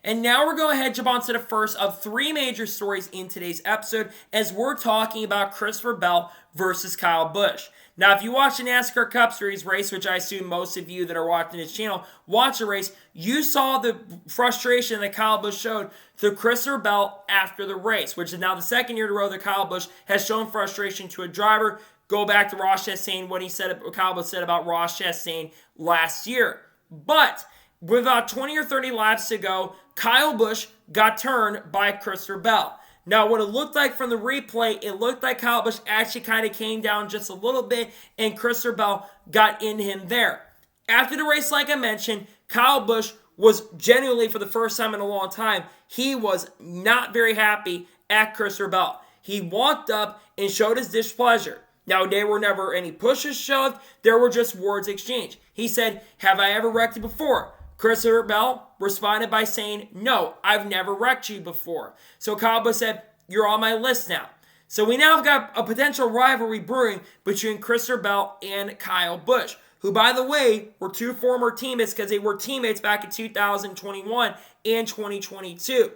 And now we're going to jump on to the first of 3 major stories in today's episode, as we're talking about Christopher Bell versus Kyle Busch. Now, if you watch the NASCAR Cup Series race, which I assume most of you that are watching this channel watch the race, you saw the frustration that Kyle Busch showed to Christopher Bell after the race, which is now the second year in a row that Kyle Busch has shown frustration to a driver. Go back to Ross Chastain, what Kyle Busch said about Ross Chastain last year. But with about 20 or 30 laps to go, Kyle Busch got turned by Christopher Bell. Now, what it looked like from the replay, it looked like Kyle Busch actually kind of came down just a little bit, and Christopher Bell got in him there. After the race, like I mentioned, Kyle Busch was genuinely, for the first time in a long time, he was not very happy at Christopher Bell. He walked up and showed his displeasure. Now, there were never any pushes shoved. There were just words exchanged. He said, "Have I ever wrecked you before?" Christopher Bell responded by saying, "No, I've never wrecked you before." So Kyle Busch said, "You're on my list now." So we now have got a potential rivalry brewing between Christopher Bell and Kyle Busch, who, by the way, were 2 former teammates, because they were teammates back in 2021 and 2022.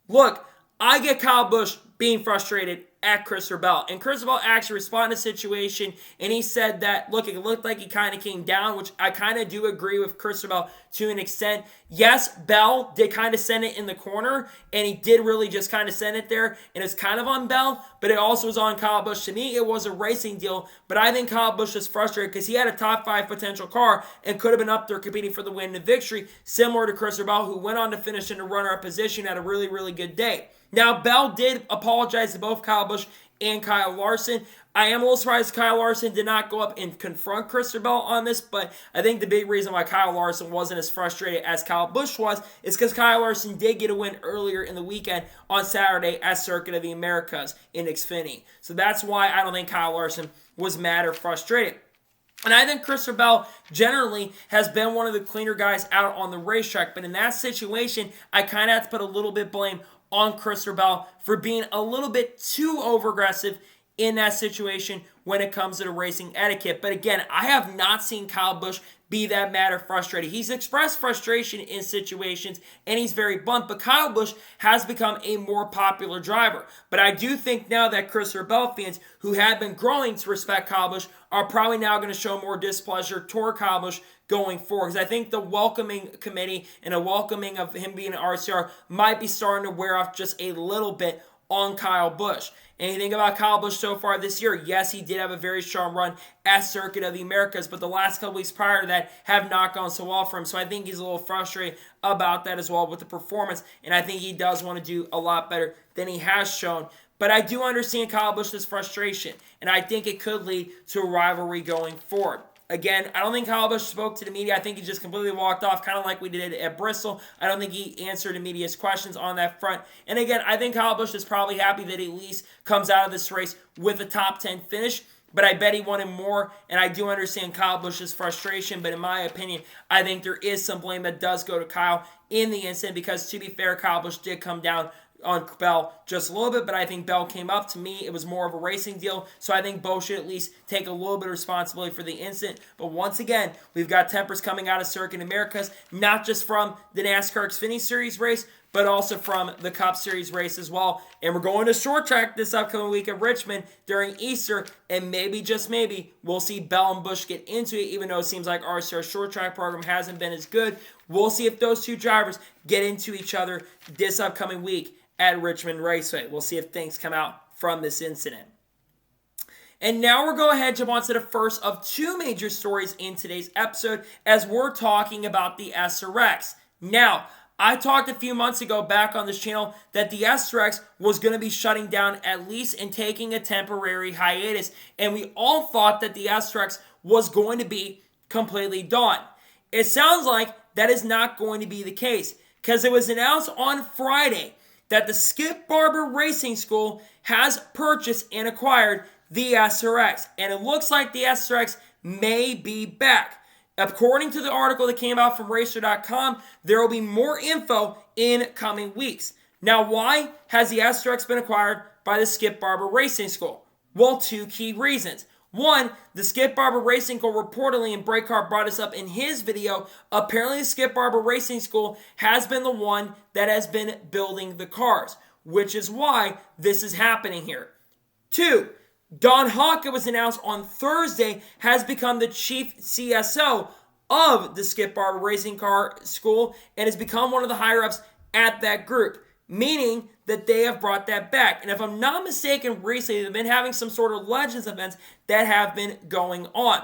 Look, I get Kyle Busch being frustrated at Christopher Bell. And Christopher Bell actually responded to the situation, and he said that, look, it looked like he kind of came down, which I kind of do agree with Christopher Bell to an extent. Yes, Bell did kind of send it in the corner, and he did really just kind of send it there, and it's kind of on Bell, but it also was on Kyle Busch. To me, it was a racing deal, but I think Kyle Busch was frustrated because he had a top 5 potential car and could have been up there competing for the win and victory, similar to Christopher Bell, who went on to finish in a runner-up position at a really, really good day. Now, Bell did apologize to both Kyle Busch and Kyle Larson. I am a little surprised Kyle Larson did not go up and confront Christopher Bell on this, but I think the big reason why Kyle Larson wasn't as frustrated as Kyle Busch was is because Kyle Larson did get a win earlier in the weekend on Saturday at Circuit of the Americas in Xfinity. So that's why I don't think Kyle Larson was mad or frustrated. And I think Christopher Bell generally has been one of the cleaner guys out on the racetrack, but in that situation, I kind of have to put a little bit blame on Christopher Bell for being a little bit too over-aggressive in that situation when it comes to the racing etiquette. But again, I have not seen Kyle Busch be that mad or frustrated. He's expressed frustration in situations, and he's very blunt, but Kyle Busch has become a more popular driver. But I do think now that Christopher Bell fans who have been growing to respect Kyle Busch are probably now going to show more displeasure toward Kyle Busch going forward. Because I think the welcoming committee and a welcoming of him being an RCR might be starting to wear off just a little bit on Kyle Busch. And you think about Kyle Busch so far this year, yes, he did have a very strong run at Circuit of the Americas, but the last couple weeks prior to that have not gone so well for him. So I think he's a little frustrated about that as well with the performance, and I think he does want to do a lot better than he has shown. But I do understand Kyle Busch's frustration, and I think it could lead to a rivalry going forward. Again, I don't think Kyle Busch spoke to the media. I think he just completely walked off, kind of like we did at Bristol. I don't think he answered the media's questions on that front. And again, I think Kyle Busch is probably happy that he at least comes out of this race with a top 10 finish. But I bet he wanted more, and I do understand Kyle Busch's frustration. But in my opinion, I think there is some blame that does go to Kyle in the incident because, to be fair, Kyle Busch did come down on Bell just a little bit, but I think Bell came up. To me, it was more of a racing deal, so I think Bo should at least take a little bit of responsibility for the incident. But once again, we've got tempers coming out of Circuit Americas, not just from the NASCAR Xfinity Series race, but also from the Cup Series race as well. And we're going to short track this upcoming week at Richmond during Easter, and maybe, just maybe, we'll see Bell and Busch get into it, even though it seems like RCR's short track program hasn't been as good. We'll see if those two drivers get into each other this upcoming week at Richmond Raceway. We'll see if things come out from this incident. And now we're going ahead and jump on to the first of two major stories in today's episode as we're talking about the SRX. Now, I talked a few months ago back on this channel that the SRX was going to be shutting down at least and taking a temporary hiatus, and we all thought that the SRX was going to be completely done. It sounds like that is not going to be the case because it was announced on Friday that the Skip Barber Racing School has purchased and acquired the SRX. And it looks like the SRX may be back. According to the article that came out from Racer.com, there will be more info in coming weeks. Now, why has the SRX been acquired by the Skip Barber Racing School? Well, two key reasons. One, the Skip Barber Racing School reportedly, and Breakart brought this up in his video, apparently the Skip Barber Racing School has been the one that has been building the cars, which is why this is happening here. Two, Don Hawk, it was announced on Thursday, has become the chief CSO of the Skip Barber Racing Car School and has become one of the higher-ups at that group, meaning that they have brought that back. And if I'm not mistaken, recently they've been having some sort of Legends events that have been going on.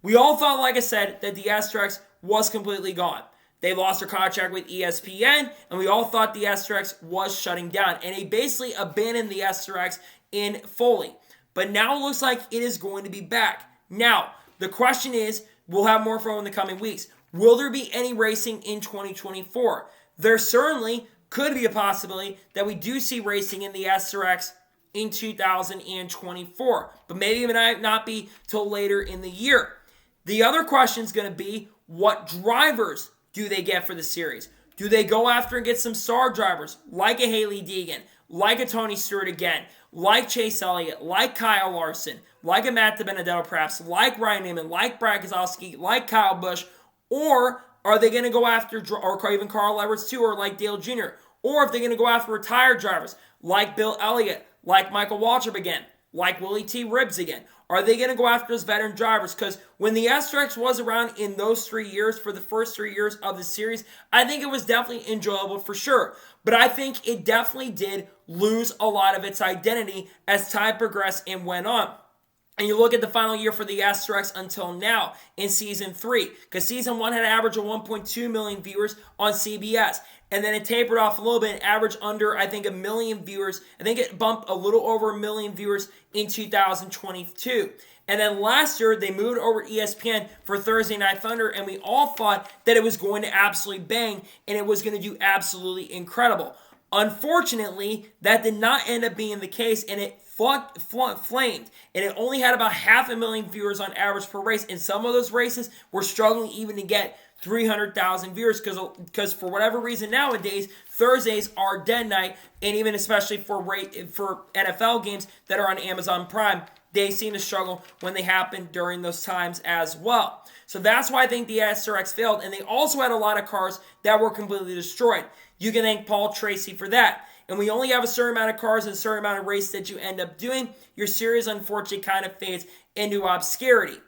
We all thought, like I said, that the SRX was completely gone. They lost their contract with ESPN, and we all thought the SRX was shutting down. And they basically abandoned the SRX in fully. But now it looks like it is going to be back. Now, the question is, we'll have more info in the coming weeks. Will there be any racing in 2024? There certainly could be a possibility that we do see racing in the SRX in 2024. But maybe it might not be till later in the year. The other question is going to be, what drivers do they get for the series? Do they go after and get some star drivers like a Haley Deegan, like a Tony Stewart again, like Chase Elliott, like Kyle Larson, like a Matt DiBenedetto perhaps, like Ryan Newman, like Brad Keselowski, like Kyle Busch, or are they going to go after, or even Carl Edwards too, or like Dale Jr.? or if they're going to go after retired drivers like Bill Elliott, like Michael Waltrip again, like Willie T. Ribbs again. Are they going to go after those veteran drivers? Because when the SRX was around in those 3 years, for the first 3 years of the series, I think it was definitely enjoyable for sure. But I think it definitely did lose a lot of its identity as time progressed and went on. And you look at the final year for the SRX until now in Season 3. Because Season 1 had an average of 1.2 million viewers on CBS. And then it tapered off a little bit and averaged under, I think, 1 million viewers. I think it bumped a little over 1 million viewers in 2022. And then last year, they moved over to ESPN for Thursday Night Thunder, and we all thought that it was going to absolutely bang, and it was going to do absolutely incredible. Unfortunately, that did not end up being the case, and it flamed, and it only had about 500,000 viewers on average per race, and some of those races were struggling even to get 300,000 viewers because for whatever reason nowadays, Thursdays are dead night, and even especially for NFL games that are on Amazon Prime, they seem to struggle when they happen during those times as well. So that's why I think the SRX failed, and they also had a lot of cars that were completely destroyed. You can thank Paul Tracy for that. And we only have a certain amount of cars and a certain amount of races that you end up doing. Your series, unfortunately, kind of fades into obscurity.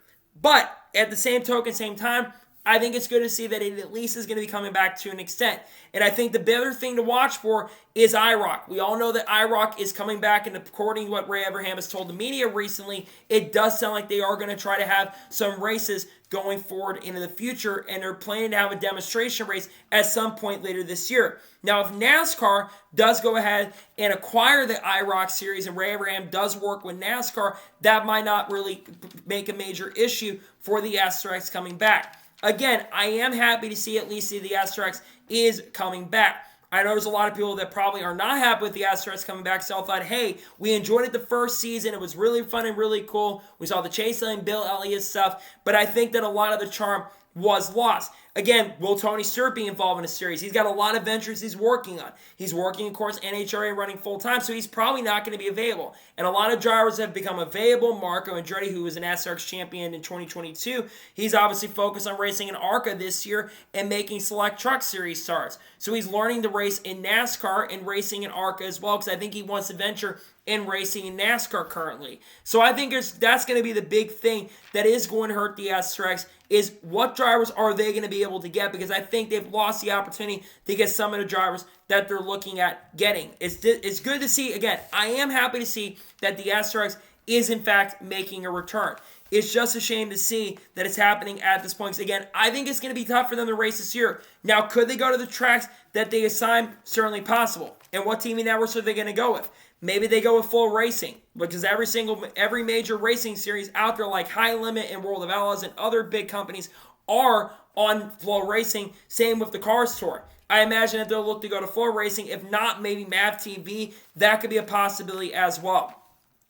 But at the same token, same time, I think it's good to see that it at least is going to be coming back to an extent. And I think the better thing to watch for is IROC. We all know that IROC is coming back, and according to what Ray Abraham has told the media recently, it does sound like they are going to try to have some races going forward into the future, and they're planning to have a demonstration race at some point later this year. Now, if NASCAR does go ahead and acquire the IROC series, and Ray Abraham does work with NASCAR, that might not really make a major issue for the SRX coming back. Again, I am happy to see at least the SRX is coming back. I know there's a lot of people that probably are not happy with the SRX coming back, so I thought, hey, we enjoyed it the first season. It was really fun and really cool. We saw the Chase Lane, Bill Elliott stuff, but I think that a lot of the charm was lost. Again, will Tony Stewart be involved in a series? He's got a lot of ventures he's working on. He's working, of course, NHRA running full-time, so he's probably not going to be available. And a lot of drivers have become available. Marco Andretti, who was an SRX champion in 2022, he's obviously focused on racing in ARCA this year and making select truck series starts. So he's learning to race in NASCAR and racing in ARCA as well, because I think he wants to venture in racing in NASCAR currently. So I think that's going to be the big thing that is going to hurt the SRX, is what drivers are they going to be able to get, because I think they've lost the opportunity to get some of the drivers that they're looking at getting. It's good to see. Again, I am happy to see that the SRX is in fact making a return. It's just a shame to see that it's happening at this point. Again, I think it's going to be tough for them to race this year. Now, could they go to the tracks that they assign? Certainly possible. And what TV networks are they going to go with? Maybe they go with Flow Racing, because every major racing series out there, like High Limit and World of Outlaws and other big companies, are on Flow Racing. Same with the Cars Tour. I imagine that they'll look to go to Flow Racing. If not, maybe MAV TV. That could be a possibility as well.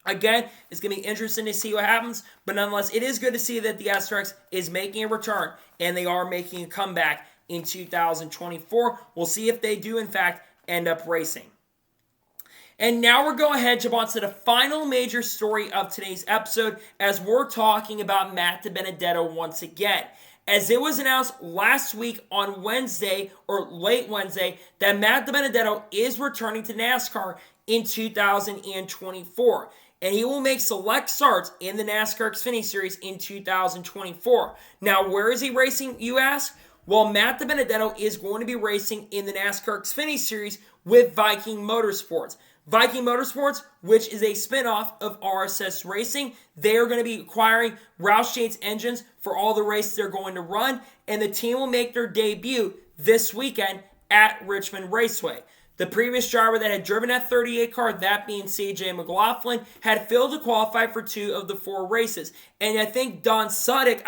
Again, it's going to be interesting to see what happens, but nonetheless, it is good to see that the SRX is making a return, and they are making a comeback in 2024. We'll see if they do, in fact, end up racing. And now we're going ahead to jump on to the final major story of today's episode, as we're talking about Matt DiBenedetto once again. As it was announced last week on Wednesday, or late Wednesday, that Matt DiBenedetto is returning to NASCAR in 2024. And he will make select starts in the NASCAR Xfinity Series in 2024. Now, where is he racing, you ask? Well, Matt DiBenedetto is going to be racing in the NASCAR Xfinity Series with Viking Motorsports. Viking Motorsports, which is a spinoff of RSS Racing, they are going to be acquiring Roush Yates engines for all the races they're going to run, and the team will make their debut this weekend at Richmond Raceway. The previous driver that had driven that 38 car, that being CJ McLaughlin, had failed to qualify for 2 of the 4 races. And I think Don Sulfick,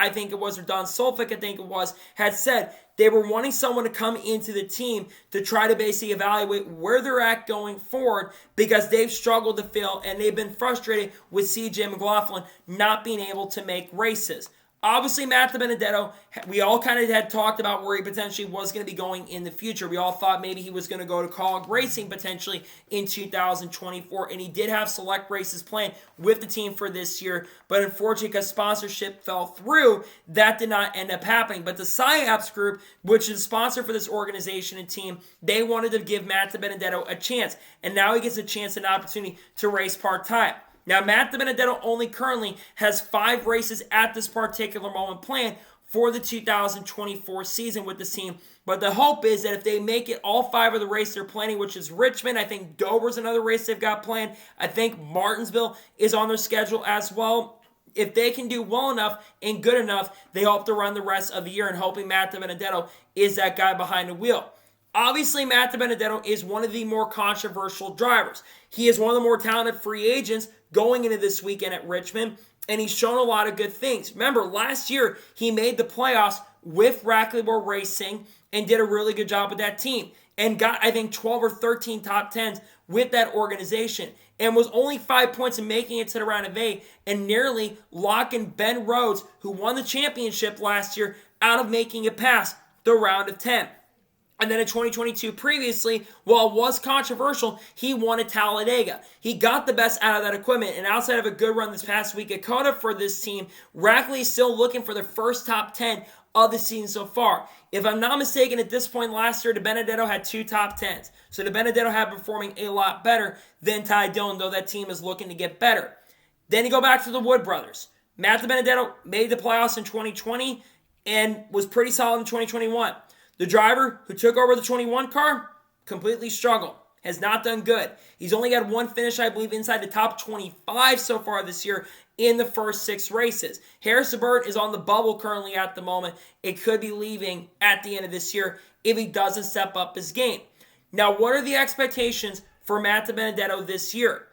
had said they were wanting someone to come into the team to try to basically evaluate where they're at going forward, because they've struggled to fill and they've been frustrated with CJ McLaughlin not being able to make races. Obviously, Matt DiBenedetto, we all kind of had talked about where he potentially was going to be going in the future. We all thought maybe he was going to go to Cog Racing potentially in 2024, and he did have select races planned with the team for this year, but unfortunately, because sponsorship fell through, that did not end up happening. But the SciAps Group, which is a sponsor for this organization and team, they wanted to give Matt DiBenedetto a chance, and now he gets a chance and opportunity to race part-time. Now, Matt DiBenedetto only currently has 5 races at this particular moment planned for the 2024 season with this team. But the hope is that if they make it all 5 of the races they're planning, which is Richmond, I think Dover's another race they've got planned. I think Martinsville is on their schedule as well. If they can do well enough and good enough, they hope to run the rest of the year, and hoping Matt DiBenedetto is that guy behind the wheel. Obviously, Matt DiBenedetto is one of the more controversial drivers. He is one of the more talented free agents going into this weekend at Richmond, and he's shown a lot of good things. Remember, last year, he made the playoffs with Rackleyville Racing and did a really good job with that team and got, I think, 12 or 13 top 10s with that organization and was only 5 points in making it to the round of 8 and nearly locking Ben Rhodes, who won the championship last year, out of making it past the round of 10. And then in 2022 previously, while it was controversial, he won at Talladega. He got the best out of that equipment, and outside of a good run this past week at COTA for this team, Rackley is still looking for their first top 10 of the season so far. If I'm not mistaken, at this point last year, DiBenedetto had 2 top 10s. So DiBenedetto had performing a lot better than Ty Dillon, though that team is looking to get better. Then you go back to the Wood brothers. Matt DiBenedetto made the playoffs in 2020 and was pretty solid in 2021. The driver who took over the 21 car completely struggled. Has not done good. He's only had 1 finish, I believe, inside the top 25 so far this year in the first 6 races. Harrison Burton is on the bubble currently at the moment. It could be leaving at the end of this year if he doesn't step up his game. Now, what are the expectations for Matt DiBenedetto this year?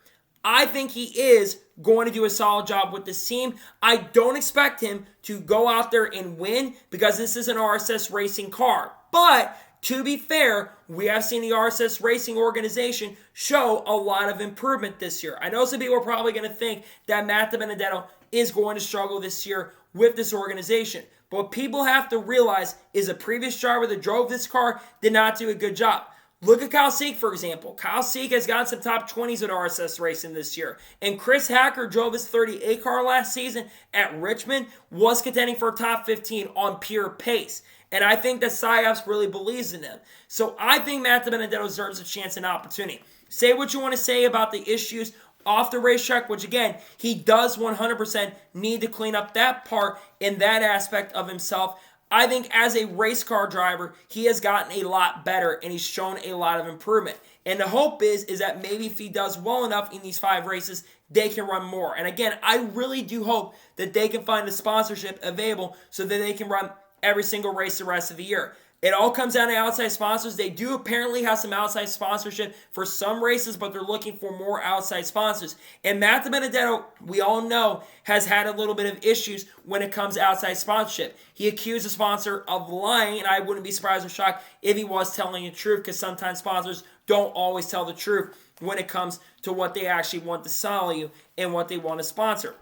I think he is going to do a solid job with this team. I don't expect him to go out there and win because this is an RSS racing car. But to be fair, we have seen the RSS racing organization show a lot of improvement this year. I know some people are probably going to think that Matt DiBenedetto is going to struggle this year with this organization. But what people have to realize is a previous driver that drove this car did not do a good job. Look at Kyle Seek, for example. Kyle Seek has got some top 20s at RSS racing this year. And Chris Hacker drove his 38 car last season at Richmond, was contending for a top 15 on pure pace. And I think that SciAps really believes in him. So I think Matt DiBenedetto deserves a chance and opportunity. Say what you want to say about the issues off the racetrack, which again, he does 100% need to clean up that part in that aspect of himself. I think as a race car driver, he has gotten a lot better and he's shown a lot of improvement. And the hope is that maybe if he does well enough in these 5 races, they can run more. And again, I really do hope that they can find a sponsorship available so that they can run every single race the rest of the year. It all comes down to outside sponsors. They do apparently have some outside sponsorship for some races, but they're looking for more outside sponsors. And Matt DiBenedetto, we all know, has had a little bit of issues when it comes to outside sponsorship. He accused a sponsor of lying, and I wouldn't be surprised or shocked if he was telling the truth, because sometimes sponsors don't always tell the truth when it comes to what they actually want to sell you and what they want to sponsor.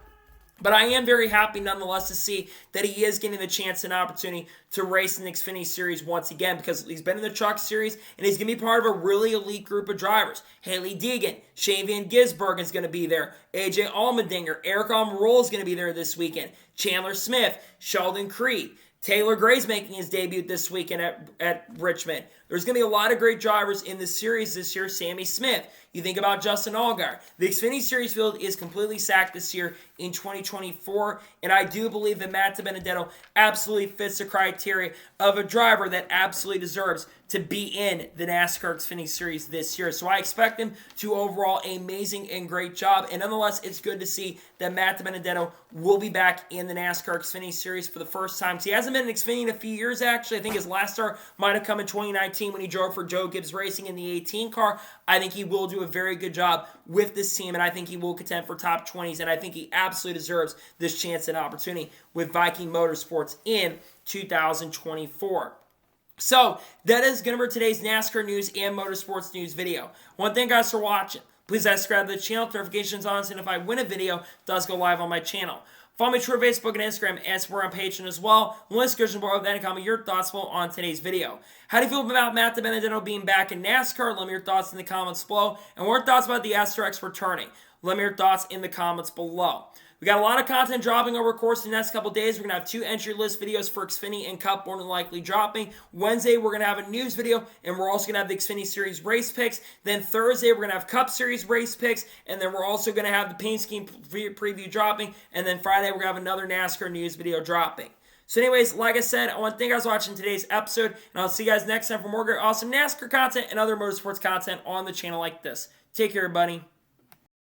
But I am very happy nonetheless to see that he is getting the chance and opportunity to race in the Xfinity Series once again, because he's been in the Truck Series and he's going to be part of a really elite group of drivers. Haley Deegan, Shane Van Gisbergen is going to be there. AJ Allmendinger, Eric Almirola is going to be there this weekend. Chandler Smith, Sheldon Creed. Taylor Gray's making his debut this weekend at Richmond. There's going to be a lot of great drivers in the series this year. Sammy Smith. You think about Justin Allgaier. The Xfinity Series field is completely stacked this year in 2024, and I do believe that Matt DiBenedetto absolutely fits the criteria of a driver that absolutely deserves to be in the NASCAR Xfinity Series this year. So I expect him to overall amazing and great job, and nonetheless, it's good to see that Matt DiBenedetto will be back in the NASCAR Xfinity Series for the first time. So he hasn't been in Xfinity in a few years, actually. I think his last start might have come in 2019 when he drove for Joe Gibbs Racing in the 18 car. I think he will do a very good job with this team, and I think he will contend for top 20s, and I think he absolutely deserves this chance and opportunity with Viking Motorsports in 2024. So, that is going to be today's NASCAR news and motorsports news video. One thing, guys, for watching. Please subscribe to the channel, notifications on, so if I win a video, it does go live on my channel. Follow me on Twitter, Facebook, and Instagram, and support on Patreon as well. Link description below. Then comment your thoughts below on today's video. How do you feel about Matt DiBenedetto being back in NASCAR? Let me your thoughts in the comments below. And what are your thoughts about the SRX returning? Let me your thoughts in the comments below. We got a lot of content dropping over the course of the next couple days. We're going to have 2 entry list videos for Xfinity and Cup more than likely dropping. Wednesday, we're going to have a news video, and we're also going to have the Xfinity Series race picks. Then Thursday, we're going to have Cup Series race picks, and then we're also going to have the paint scheme preview dropping. And then Friday, we're going to have another NASCAR news video dropping. So anyways, like I said, I want to thank you guys for watching today's episode, and I'll see you guys next time for more great, awesome NASCAR content and other motorsports content on the channel like this. Take care, everybody.